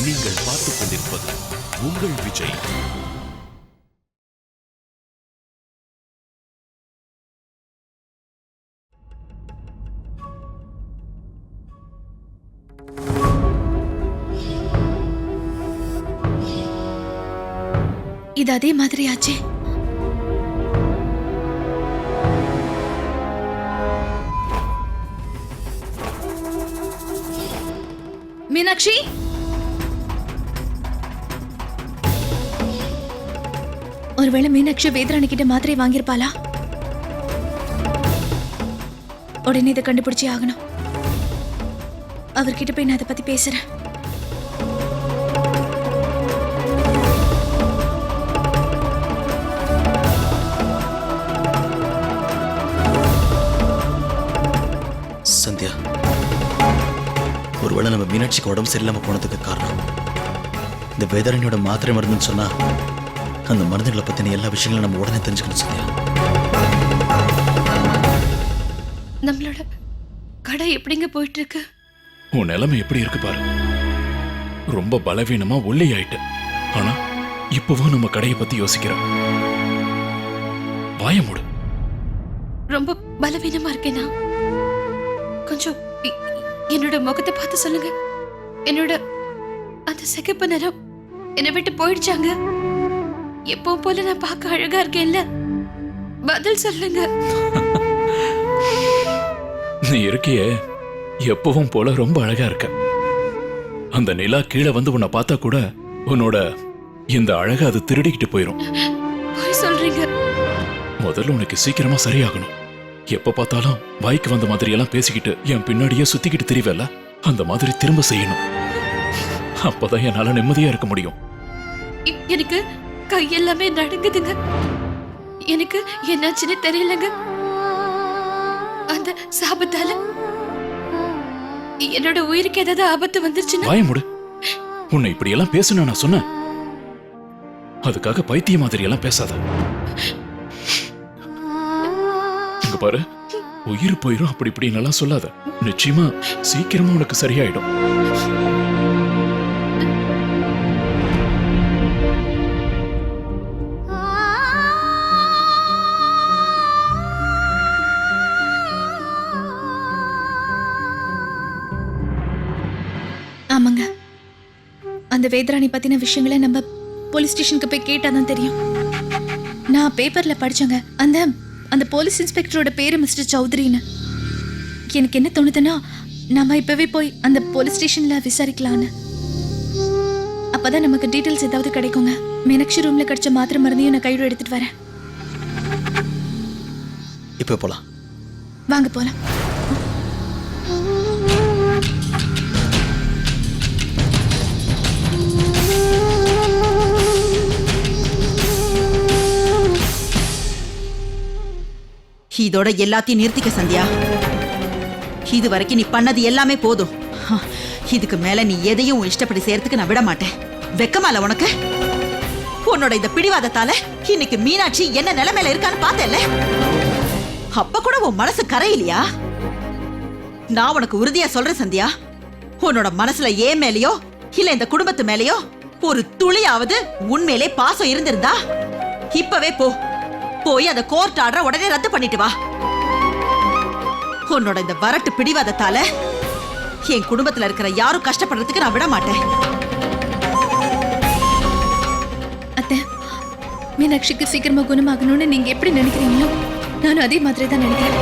நீங்கள் பார்த்துக் கொண்டிருப்பது உங்கள் விஜய். இது அதே மாதிரி ஆச்சே. மீனாட்சி, ஒருவேளை மீனாட்சி வேதராணி கிட்ட மாத்திரை வாங்கியிருப்பாளா? உடனே இதை கண்டுபிடிச்சே ஆகணும். அவர்கிட்ட போய் நான் அதை பத்தி பேசுறேன். சந்தியா, ஒருவேளை நம்ம மீனாட்சிக்கு உடம்பு சரியில்லாம போனதுக்கு காரணம் இந்த வேதாரணியோட மாத்திரை மருந்துன்னு சொன்னா, அந்த மருந்துகளை பத்தின எல்லா விஷயங்களும் நம்ம உடனே தெரிஞ்சுக்கணும். சந்தியா, நம்மளோட கடை எப்படிங்க போயிட்டு இருக்கு? உன் நிலைமை எப்படி இருக்கு பாரு. ரொம்ப பலவீனமா ஒல்லி ஆயிட்டு. ஆனா இப்பவும் நம்ம கடையை பத்தி யோசிக்கிற. வாய மூடு. ரொம்ப பலவீனமா இருக்கேனா? கொஞ்சம் என்னோட முகத்தை பார்த்து சொல்லுங்க. என்னோட அந்த சிகப்பு நிறம் என்னை விட்டு போயிடுச்சாங்க? எப்பவும் போல நான் பார்க்க அழகா இருக்கேன்ல? பதில் சொல்லுங்க. நீ இருக்கியே, எப்பவும் போல ரொம்ப அழகா இருக்க. அந்த நிலா கீழே வந்து உன்னை பார்த்தா கூட உன்னோட இந்த அழகா அது திருடிக்கிட்டு போயிரும். போய் சொல்றீங்க. முதல்ல உனக்கு சீக்கிரமா சரியாகணும். எப்ப பார்த்தாலும் வாய்க்கு வந்த மாதிரி எல்லாம் பேசிக்கிட்டு என் பின்னாடியே சுத்திக்கிட்டு திரிவல, அந்த மாதிரி திரும்ப செய்யணும். அப்பதான் என்னால நிம்மதியா இருக்க முடியும். எனக்கு கை எல்லாமே நடுங்குதுங்க. எனக்கு என்னாச்சுன்னு தெரியலங்க. அந்த சாபத்தால என்னோட உயிருக்கு ஏதாவது ஆபத்து வந்துருச்சுன்னா? வாய மூடு. உன்னை இப்படி எல்லாம் பேசணும் நான் சொன்னேன். அதுக்காக பைத்திய மாதிரி எல்லாம் பேசாத. இங்க பாரு, உயிர் போயிரும் அப்படி இப்படி நல்லா சொல்லாத. நிச்சயமா சீக்கிரமா உனக்கு சரியாயிடும். ஆமாங்க, அந்த வேதராணி பத்தின விஷயங்களை நம்ம போலீஸ் ஸ்டேஷனுக்கு போய் கேட்டாதான் தெரியும். நான் பேப்பர்ல படிச்சேங்க. அந்த அந்த போலீஸ் இன்ஸ்பெக்டரோட பேரு மிஸ்டர் சௌத்ரின்னு. எனக்கு என்ன தோணுதுன்னா, நாம இப்பவே போய் அந்த போலீஸ் ஸ்டேஷன்ல விசாரிக்கலான்னு. அப்பதான் நமக்கு டீடைல்ஸ் ஏதாவது கிடைக்குங்க. மீனாட்சி ரூம்ல கிடைச்ச மாத்திரை மருந்தையும் நான் கையோட எடுத்துட்டு வரேன். இப்ப போலாம். வாங்க போலாம். இதோட எல்லாத்தையும் நிறுத்திக்க சந்தியா. இது வரைக்கும் நீ பண்ணது எல்லாமே போதும். இதுக்கு மேல நீ எதையும் உன் இஷ்டப்படி செய்யறதுக்கு நான் விட மாட்டேன். வெக்கமால உனக்கு? உன்னோட இந்த பிடிவாதத்தால இன்னைக்கு மீனாட்சி என்ன நிலைமையில இருக்கான்னு பார்த்தேல்ல? அப்ப கூட உன் மனசு கரையிலையா? நான் உனக்கு உறுதியா சொல்றேன் சந்தியா, உன்னோட மனசுல ஏன் மேலயோ இல்ல இந்த குடும்பத்து மேலயோ ஒரு துளியாவது உண்மையிலே பாசம் இருந்திருந்தா இப்பவே போய் அந்த கோர்ட் ஆர்டரை உடனே ரத்து பண்ணிட்டு வா. உன்னோட இந்த வரட்டு பிடிவாதத்தால என் குடும்பத்துல இருக்கிற யாரும் கஷ்டப்படுறதுக்கு நான் விட மாட்டேன். அத்தை, மீனாட்சிக்கு சீக்கிரமா குணமாகணும்னு நீங்க எப்படி நினைக்கிறீங்களோ நானும் அதே மாதிரி தான் நினைக்கிறேன்.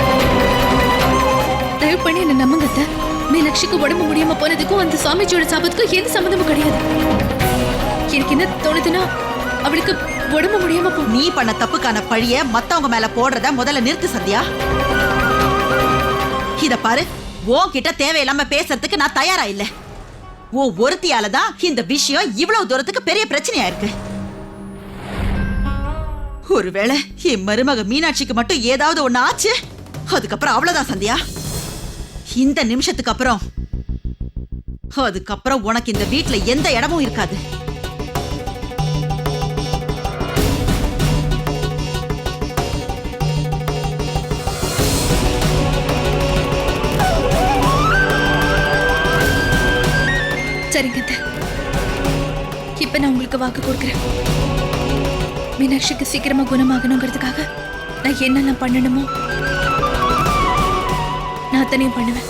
தயவு பண்ணி என்ன நம்புங்க அத்தை. மீனாட்சிக்கு உடம்பு முடியாம போனதுக்கும் அந்த சாமிஜியோட சாபத்துக்கும் எந்த சம்மந்தமும் கிடையாது. எனக்கு என்ன தோணுதுன்னா, அவளுக்கு உடம்பு முடியாம நீ பண்ண தப்புக்கான பழிய மத்தவங்க மேல போடுறத முதல்ல நிறுத்து சந்தியா. இத பாரு, உன்கிட்ட தேவையில்லாம பேசுறதுக்கு நான் தயாரா இல்ல. ஒருத்தியாலதான் இந்த விஷயம் இவ்வளவு தூரத்துக்கு பெரிய பிரச்சனையா இருக்கு. ஒருவேளை என் மருமக மீனாட்சிக்கு மட்டும் ஏதாவது ஒண்ணு ஆச்சு, அதுக்கப்புறம் அவ்வளவுதான் சந்தியா. இந்த நிமிஷத்துக்கு அப்புறம் அதுக்கப்புறம் உனக்கு இந்த வீட்டுல எந்த இடமும் இருக்காது. சரிங்க. இப்ப நான் உங்களுக்கு வாக்கு கொடுக்குறேன். மீனாட்சிக்கு சீக்கிரமா குணமாகணுங்கிறதுக்காக நான் என்னெல்லாம் பண்ணணுமோ நான் அத்தனையும் பண்ணுவேன்.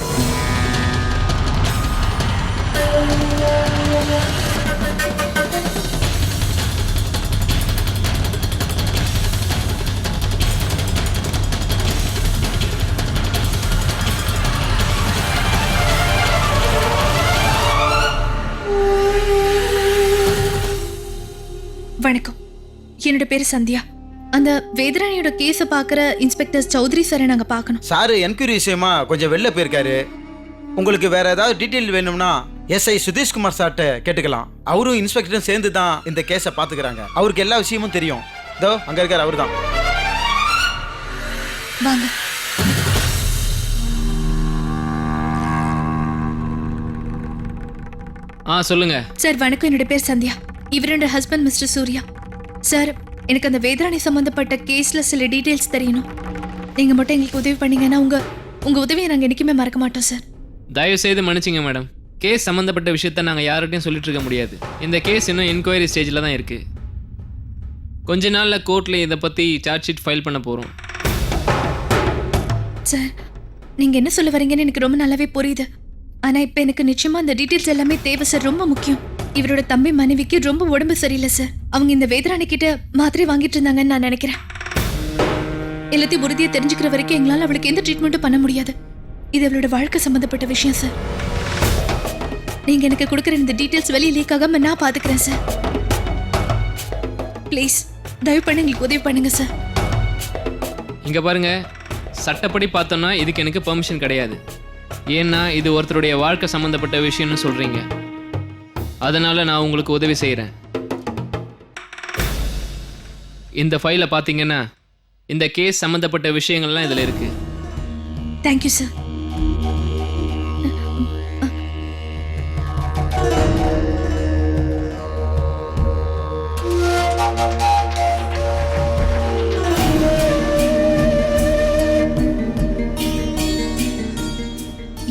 வணக்கம், என்னோட பேரு சந்தியா. அந்த வேதராணியோட கேஸ பாக்குற இன்ஸ்பெக்டர் சௌத்ரி சாரை நாங்க பார்க்கணும். சார் என்கொயரி விஷயமா கொஞ்சம் வெளில போயிருக்காரு. உங்களுக்கு வேற ஏதாவது டீட்டெயில் வேணும்னா எஸ்ஐ சுதீஷ்குமார் சார்ட்ட கேட்டுக்கலாம். அவரும் இன்ஸ்பெக்டரும் சேர்ந்து தான் இந்த கேஸை பார்த்துக்கிறாங்க. அவருக்கு எல்லா விஷயமும் தெரியும். இதோ அங்க இருக்காரு, அவர் தான். வாங்க. சொல்லுங்க சார். வணக்கம், என்னோட பேர் சந்தியா. இவரோட ஹஸ்பண்ட் மிஸ்டர் சூர்யா. சார், எனக்கு அந்த வேதராணி சம்பந்தப்பட்ட கேஸ்ல சில டீடைல்ஸ் தெரியணும். நீங்க மட்டும் எங்களுக்கு உதவி பண்ணீங்கன்னா உங்க உதவியை நாங்க என்னைக்குமே மறக்க மாட்டோம் சார். தயவு செய்து மன்னிச்சிங்க மேடம். கேஸ் சம்மந்தப்பட்ட விஷயத்த நாங்கள் யார்கிட்டையும் சொல்லிட்டு இருக்க முடியாது. இந்த கேஸ் இன்னும் என்கொயரி ஸ்டேஜில் தான் இருக்குது. கொஞ்ச நாளில் கோர்ட்டில் இதை பற்றி சார்ஜ் ஷீட் ஃபைல் பண்ண போகிறோம். சார், நீங்க என்ன சொல்ல வரீங்கன்னு எனக்கு ரொம்ப நல்லாவே புரியுது. ஆனா இப்ப எனக்கு நிச்சயமா அந்த டீடைல்ஸ் எல்லாமே தேவை சார். ரொம்ப முக்கியம். இவரோட தம்பி மனைவிக்கு ரொம்ப உடம்பு சரியில்லை சார். அவங்க இந்த வேதராணி கிட்ட மாத்திரை வாங்கிட்டு இருந்தாங்கன்னு நான் நினைக்கிறேன். எல்லாத்தையும் உறுதியை தெரிஞ்சுக்கிற வரைக்கும் எங்களால் அவளுக்கு எந்த ட்ரீட்மெண்ட்டும் பண்ண முடியாது. இது அவளோட வாழ்க்கை சம்பந்தப்பட்ட விஷயம் சார். நீங்க எனக்கு கொடுக்குற இந்த டீடைல்ஸ் வெளியே லீக் ஆகாம நான் பாத்துக்கிறேன் சார். ப்ளீஸ் தயவு பண்ணி எங்களுக்கு உதவி பண்ணுங்க சார். இங்கே பாருங்க, சட்டப்படி பார்த்தோன்னா இதுக்கு எனக்கு பெர்மிஷன் கிடையாது. ஏன்னா இது ஒருத்தருடைய வாழ்க்கை சம்மந்தப்பட்ட விஷயம்னு சொல்கிறீங்க. அதனால் நான் உங்களுக்கு உதவி செய்கிறேன். இந்த ஃபைலை பார்த்தீங்கன்னா இந்த கேஸ் சம்மந்தப்பட்ட விஷயங்கள்லாம் இதில் இருக்குது. Thank you sir.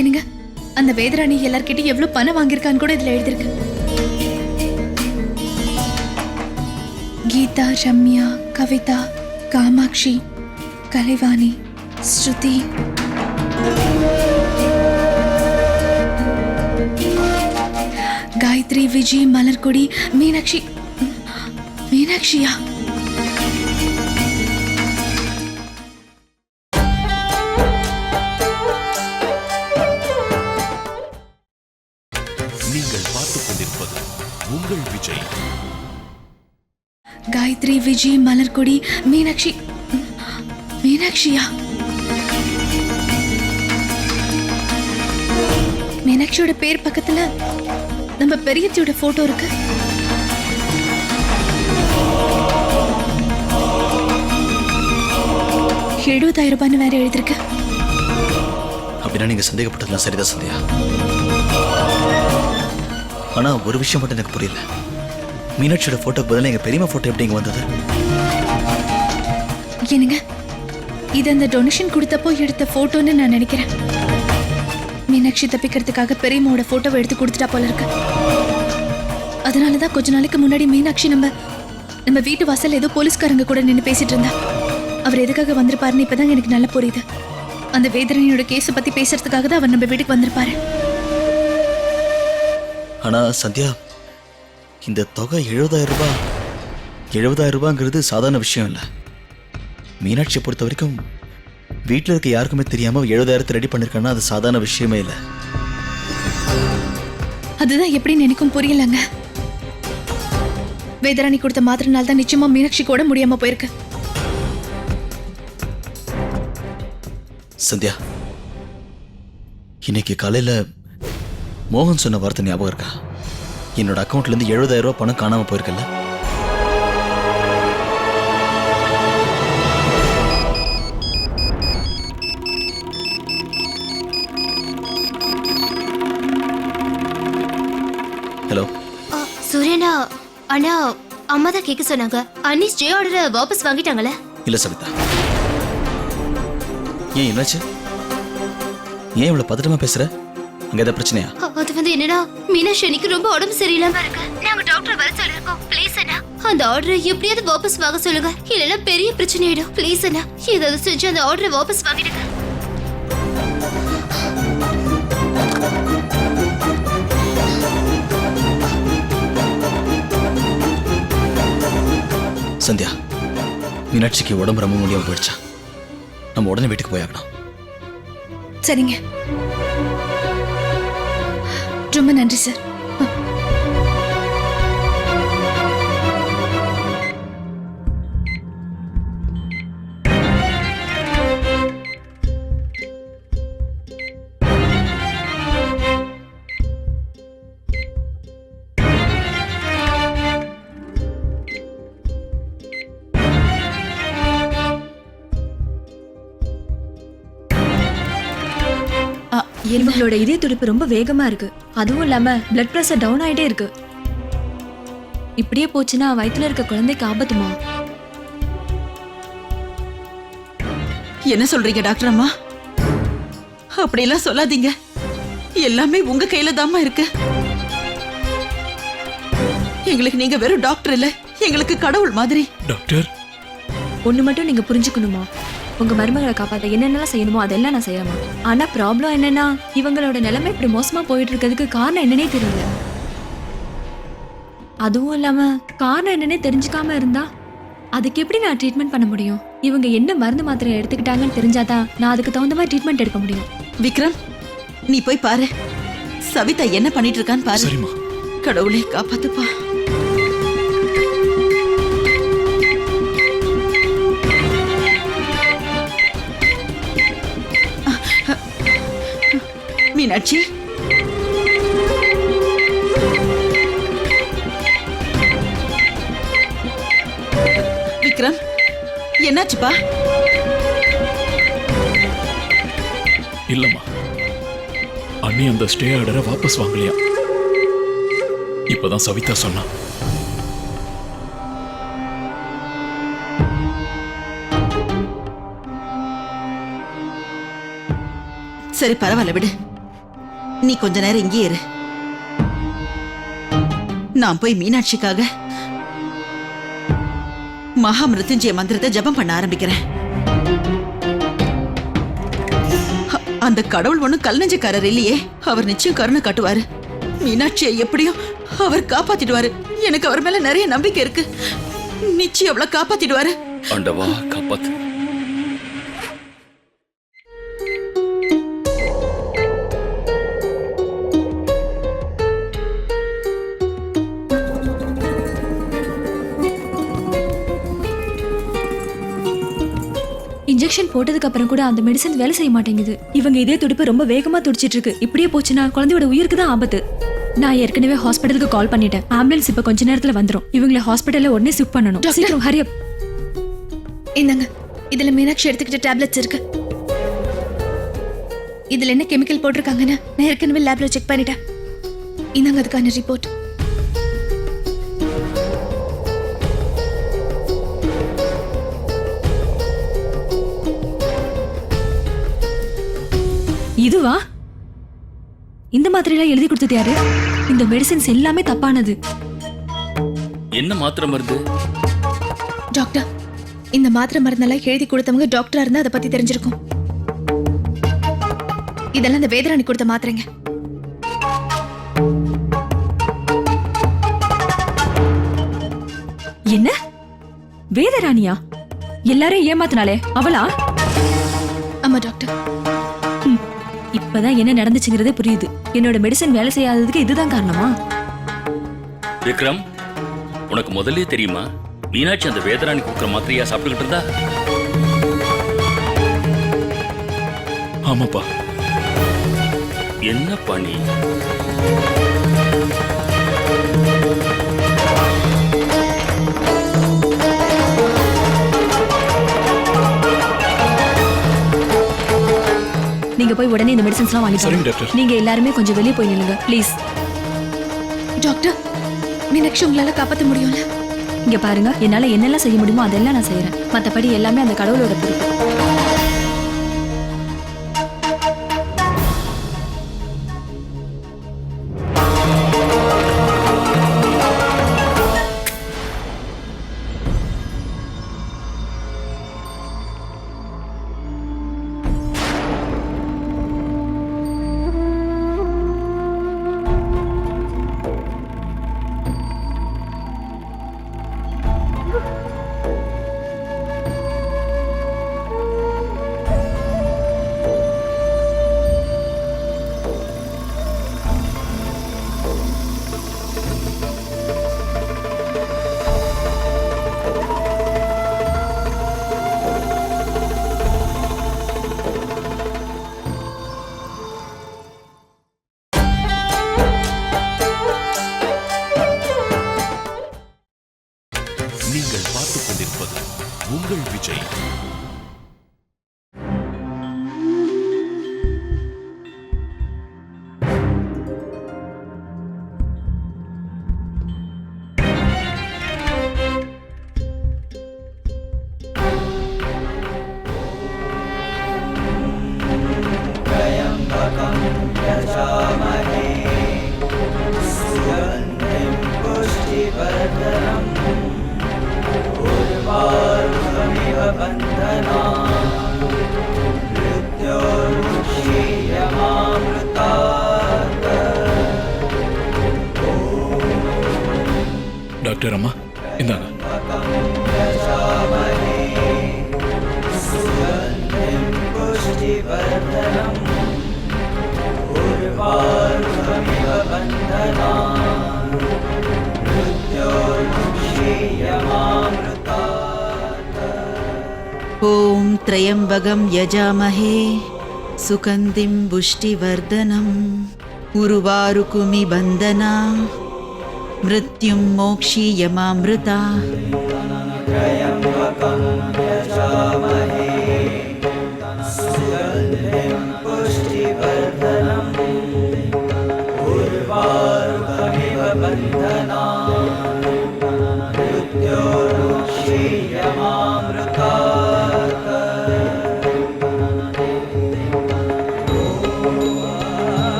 என்னங்க, அந்த வேதராணி எல்லார்கிட்டயும் எவ்வளவு பணம் வாங்கியிருக்கான்னு கூட இதுல எழுதிருக்கு. கீதா, ரம்யா, கவிதா, காமாட்சி, கலைவாணி, ஸ்ருதி, காயத்ரி, விஜய், மலர்கொடி, மீனாட்சி. மீனாட்சியா? நீங்கள் பார்த்துக் கொண்டிருப்பது உங்கள் விஜய். காயத்ரி, விஜய், மலர்கொடி, மீனாட்சி. மீனாட்சியா? மீனாட்சியோட பேர் பக்கத்துல நம்ம பெரியத்தியோட போட்டோ இருக்கு. $70,000 வேற எழுதிருக்கு. அப்படின்னா நீங்க சந்தேகப்பட்டதுலாம் சரிதான் சந்தியா. ஆனா ஒரு விஷயம் மட்டும் எனக்கு புரியல. மீனாட்சியோட போட்டோக்கு பதிலாக எங்க பெரியம்மா போட்டோ எப்படி இங்க வந்தது? என்னங்க, இது அந்த டொனேஷன் கொடுத்தப்போ எடுத்த போட்டோன்னு நான் நினைக்கிறேன். மீனாட்சி தப்பிக்கிறதுக்காக பெரியம்மாவோட போட்டோவை எடுத்து கொடுத்துட்டா போல இருக்கு. அதனாலதான் கொஞ்ச நாளைக்கு முன்னாடி மீனாட்சி நம்ம வீட்டு வாசல் ஏதோ போலீஸ்காரங்க கூட நின்று பேசிட்டு இருந்தா. அவர் எதுக்காக வந்திருப்பாருன்னு இப்பதான் எனக்கு நல்லா புரியுது. அந்த வேதரணியோட கேஸை பத்தி பேசுறதுக்காக தான் அவர் நம்ம வீட்டுக்கு வந்திருப்பாரு. ஆனா சந்தியா, இந்த தொகை 70,000 ரூபாய். 70,000 ரூபாங்கிறது சாதாரண விஷயம் இல்லை. மீனாட்சியை பொறுத்த வரைக்கும் வீட்டில் இருக்க யாருக்குமே தெரியாம 70,000 ரெடி பண்ணிருக்காங்கன்னா அது சாதாரண விஷயமே இல்லை. அதுதான் எப்படின்னு எனக்கும் புரியலங்க. வேதராணி கொடுத்த மாத்திரனால தான் நிச்சயமா மீனாட்சி கூட முடியாம போயிருக்கு. சந்தியா, இன்னைக்கு காலையில மோகன் சொன்ன வார்த்தை ஞாபகம் இருக்கா? என்னோட அக்கௌண்ட்ல இருந்து 70,000 ரூபாய் பணம் காணாம போயிருக்கல. ஹலோ சூரியனா, அண்ணா அம்மா தான் கேட்க சொன்னாங்க. அன்னிஸ் ஜே ஆர்டரை வாபஸ் வாங்கிட்டாங்களே? இல்ல சவிதா, ஏன் என்னாச்சு? ஏன் இவ்வளவு பதட்டமா பேசுற? அங்க ஏதாவது பிரச்சனையா? அது வந்து என்னன்னா மீனாட்சி அன்னைக்கு ரொம்ப உடம்பு சரியில்லாம இருக்கு. நாங்க டாக்டர் வர சொல்லிருக்கோம். ப்ளீஸ் அண்ணா அந்த ஆர்டரை எப்படியாவது வாபஸ் வாங்க சொல்லுங்க. இல்லைன்னா பெரிய பிரச்சனை ஆயிடும். ப்ளீஸ் அண்ணா ஏதாவது செஞ்சு அந்த ஆர்டரை வாபஸ் வாங்கிடுங்க. சந்தியா, மீனாட்சிக்கு உடம்பு ரொம்ப முடியாம போயிடுச்சா? நம்ம உடனே வீட்டுக்கு போயாகணும். சரிங்க, ரொம்ப நன்றி சார். இவங்களோட இதய துடிப்பு ரொம்ப வேகமா இருக்கு. அதுவும் இல்லாம பிளட் பிரஷர் டவுன் ஆயிட்டே இருக்கு. இப்படியே போச்சுன்னா வயித்துல இருக்க குழந்தைக்கு ஆபத்துமா? என்ன சொல்றீங்க டாக்டர் அம்மா? அப்படியெல்லாம் சொல்லாதீங்க. எல்லாமே உங்க கையில தாம்மா இருக்கு. எங்களுக்கு நீங்க வெறும் டாக்டர் இல்ல, எங்களுக்கு கடவுள் மாதிரி. டாக்டர், ஒண்ணு மட்டும் நீங்க புரிஞ்சுக்கணுமா? உங்க மருமகளை காப்பாத்த என்னென்னலாம் செய்யணுமோ அதெல்லாம் நான் செய்யறேன். ஆனா ப்ராப்ளம் என்னன்னா இவங்களோட நிலைமை இப்படி மோசமா போயிட்டு இருக்கிறதுக்கு காரணம் என்னன்னே தெரியல. அதுவும் இல்லாம காரணம் என்னன்னே தெரிஞ்சுக்காம இருந்தா அதுக்கு எப்படி நான் ட்ரீட்மெண்ட் பண்ண முடியும்? இவங்க என்ன மருந்து மாத்திரை எடுத்துக்கிட்டாங்கன்னு தெரிஞ்சாதான் நான் அதுக்கு தகுந்த மாதிரி ட்ரீட்மெண்ட் எடுக்க முடியும். விக்ரம், நீ போய் பாரு சவிதா என்ன பண்ணிட்டு இருக்கான்னு பாரு. சரிம்மா. கடவுளே காப்பாத்துப்பா. மீனாட்சி, விக்ரம், என்னாச்சுப்பா? இல்லம்மா, அண்ணி அந்த ஸ்டே ஆர்டரை வாபஸ் வாங்கலையா? இப்பதான் சவிதா சொன்னா. சரி பரவாயில்ல விடு. நீ கொஞ்ச நேரம் இங்கே இரு. நான் போய் மீனாட்சிக்காக மகா மிருத்யுஞ்சய மந்திரத்தை ஜபம் பண்ண ஆரம்பிக்கிறேன். அந்த கடவுள் ஒண்ணும் கல் நெஞ்சக்காரர் இல்லையே. அவர் நிச்சயம் கருணை காட்டுவாரு. மீனாட்சியை எப்படியும் அவர் காப்பாத்திடுவாரு. எனக்கு அவர் மேல நிறைய நம்பிக்கை இருக்கு. நிச்சயம் அவளை காப்பாத்திடுவாரு. ஆண்டவா காப்பாத்து. இன்ஜெக்ஷன் போட்டதுக்கு அப்புறம் கூட அந்த மெடிசன் வேலை செய்ய மாட்டேங்குது. இவங்க இதே துடிப்பு ரொம்ப வேகமா துடிச்சிட்டு இருக்கு. இப்படியே போச்சுன்னா குழந்தையோட உயிருக்கு தான் ஆபத்து. நான் ஏற்கனவே ஹாஸ்பிட்டலுக்கு கால் பண்ணிட்டேன். ஆம்புலன்ஸ் இப்ப கொஞ்ச நேரத்துல வந்துரும். இவங்களை ஹாஸ்பிட்டல்ல உடனே ஷிஃப்ட் பண்ணணும். சீக்கிரம் ஹரி அப். இந்தாங்க, இதுல மீனாட்சி எடுத்துக்கிட்ட டேப்லெட்ஸ் இருக்கு. இதுல என்ன கெமிக்கல் போட்டிருக்காங்கன்னு நான் ஏற்கனவே லேப்ல செக் பண்ணிட்டேன். இந்தாங்க அதுக்கான ரிப்போர்ட். இதுவா? இந்த மாத்திரையெல்லாம் எழுதி கொடுத்தது யாரு? இந்த மெடிசின்ஸ் எல்லாமே தப்பானது. என்ன மாத்திரை மருந்து? டாக்டர், இந்த மாத்திரை மருந்தெல்லாம் எழுதி கொடுத்தவங்க டாக்டரா இருந்தா அதை பத்தி தெரிஞ்சிருக்கும். இதெல்லாம் இந்த வேதராணி கொடுத்த மாத்திரைங்க. என்ன வேதராணியா? எல்லாரும் ஏமாத்தினாலே அவளா? ஆமா டாக்டர். இப்பதான் என்ன நடந்துச்சுங்கிறதே புரியுது. என்னோட மெடிசன் வேலை செய்யாததுக்கு இதுதான் காரணமா? விக்ரம், உனக்கு முதல்லயே தெரியுமா மீனாட்சி அந்த வேதராணி கொடுக்குற மாத்திரையா சாப்பிட்டுக்கிட்டு இருந்தா? ஆமாப்பா. என்னப்பா நீ? நீங்க போய் உடனே இந்த மெடிசன்ஸ்லாம் வாங்கிட்டு சரிங்க வாங்க. டாக்டர். நீங்க எல்லாருமே கொஞ்சம் வெளியே போய் நில்லுங்க ப்ளீஸ். டாக்டர், மீனாட்சி உங்களால காப்பாற்ற முடியும்ல? இங்க பாருங்க, என்னால என்னெல்லாம் செய்ய முடியுமோ அதெல்லாம் நான் செய்யறேன். மத்தபடி எல்லாமே அந்த கடவுளோட பொறுப்பு. நீங்கள் பார்த்துக் கொண்டிருப்பது உங்கள் விஜய். டாக்டர் அம்மா, இந்தாங்க. ஓம் த்ரயம்பகம் யஜாமஹே சுகந்திம் புஷ்டிவர்தனம் உருவாருகுமி பந்தனா மிருத்யும் மோக்ஷீயமாம்ருதா.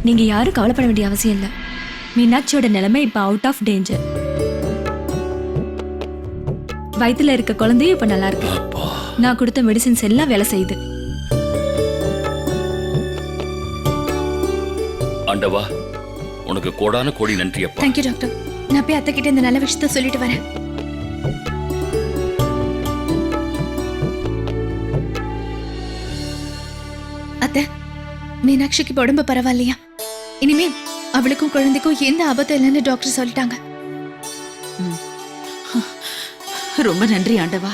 நீங்க யாரும் கவலைப்பட வேண்டிய அவசியம் இல்லை. மீனாட்சியோட நிலைமை இப்ப அவுட் ஆஃப் டேஞ்சர். வயித்துல இருக்க குழந்தையும் இப்ப நல்லா இருக்கு. நான் கொடுத்த மெடிசின்ஸ் எல்லாம் வேலை செய்யுது. ஆண்டவா, உனக்கு கோடான கோடி நன்றி அப்பா. Thank you doctor. நான் போய் அத்தை கிட்ட இந்த நல்ல விஷயத்த சொல்லிட்டு வரேன். அத்தை, மீனாட்சிக்கு இப்ப உடம்பு பரவாயில்லையா? இனிமே அவளுக்கும் குழந்தைக்கும் எந்த ஆபத்தும் இல்லைன்னு டாக்டர் சொல்லிட்டாங்க. ரொம்ப நன்றி ஆண்டவா.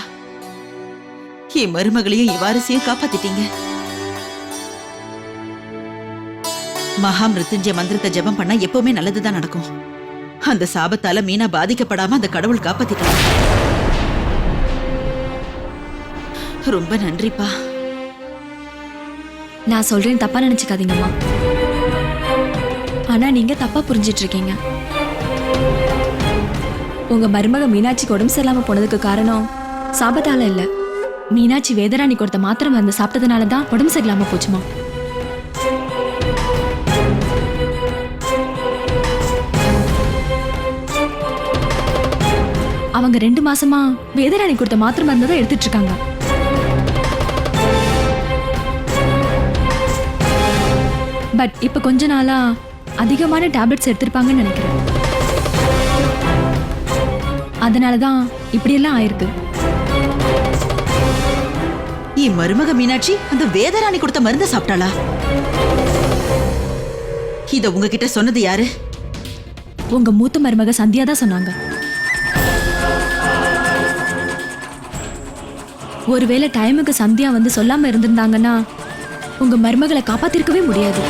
என் மருமகளையும் என் வாரிசையும் காப்பாத்திட்டீங்க. மகா மிருத்யுஞ்சய மந்திரத்தை ஜெபம் பண்ணா எப்பவுமே நல்லதுதான் நடக்கும். அந்த சாபத்தால மீனா பாதிக்கப்படாம அந்த கடவுள் காப்பாத்திட்டாங்க. ரொம்ப நன்றிப்பா. நான் சொல்றேன், தப்பா நினைச்சுக்காதீங்கம்மா. ஆனா நீங்க தப்பா புரிஞ்சிட்டு இருக்கீங்க. உங்க மருமக மீனாட்சிக்கு உடம்பு சரியில்லாம போனதுக்கு காரணம் சாபத்தால இல்ல, மீனாட்சி வேதராணி கொடுத்த மாத்திரை மருந்து சாப்பிட்டதுனாலதான் உடம்பு சரியில்லாம போச்சுமா. அவங்க 2 மாசமா வேதராணி கொடுத்த மாத்திரை மருந்து தான் எடுத்துட்டு இருக்காங்க. பட் இப்ப கொஞ்ச நாளா அதிகமான டேப்லெட்ஸ் எடுத்திருப்பாங்கன்னு நினைக்கிறேன். அதனாலதான் இப்படியெல்லாம் ஆயிருக்கு. என் மருமக மீனாட்சி அந்த வேதராணி கொடுத்த மருந்தை சாப்பிட்டாளா? இத உங்ககிட்ட சொன்னது யாரு? உங்க மூத்த மருமக சந்தியா தான் சொன்னாங்க. ஒருவேளை டைமுக்கு சந்தியா வந்து சொல்லாம இருந்திருந்தாங்கன்னா உங்க மருமகளை காப்பாத்திருக்கவே முடியாது.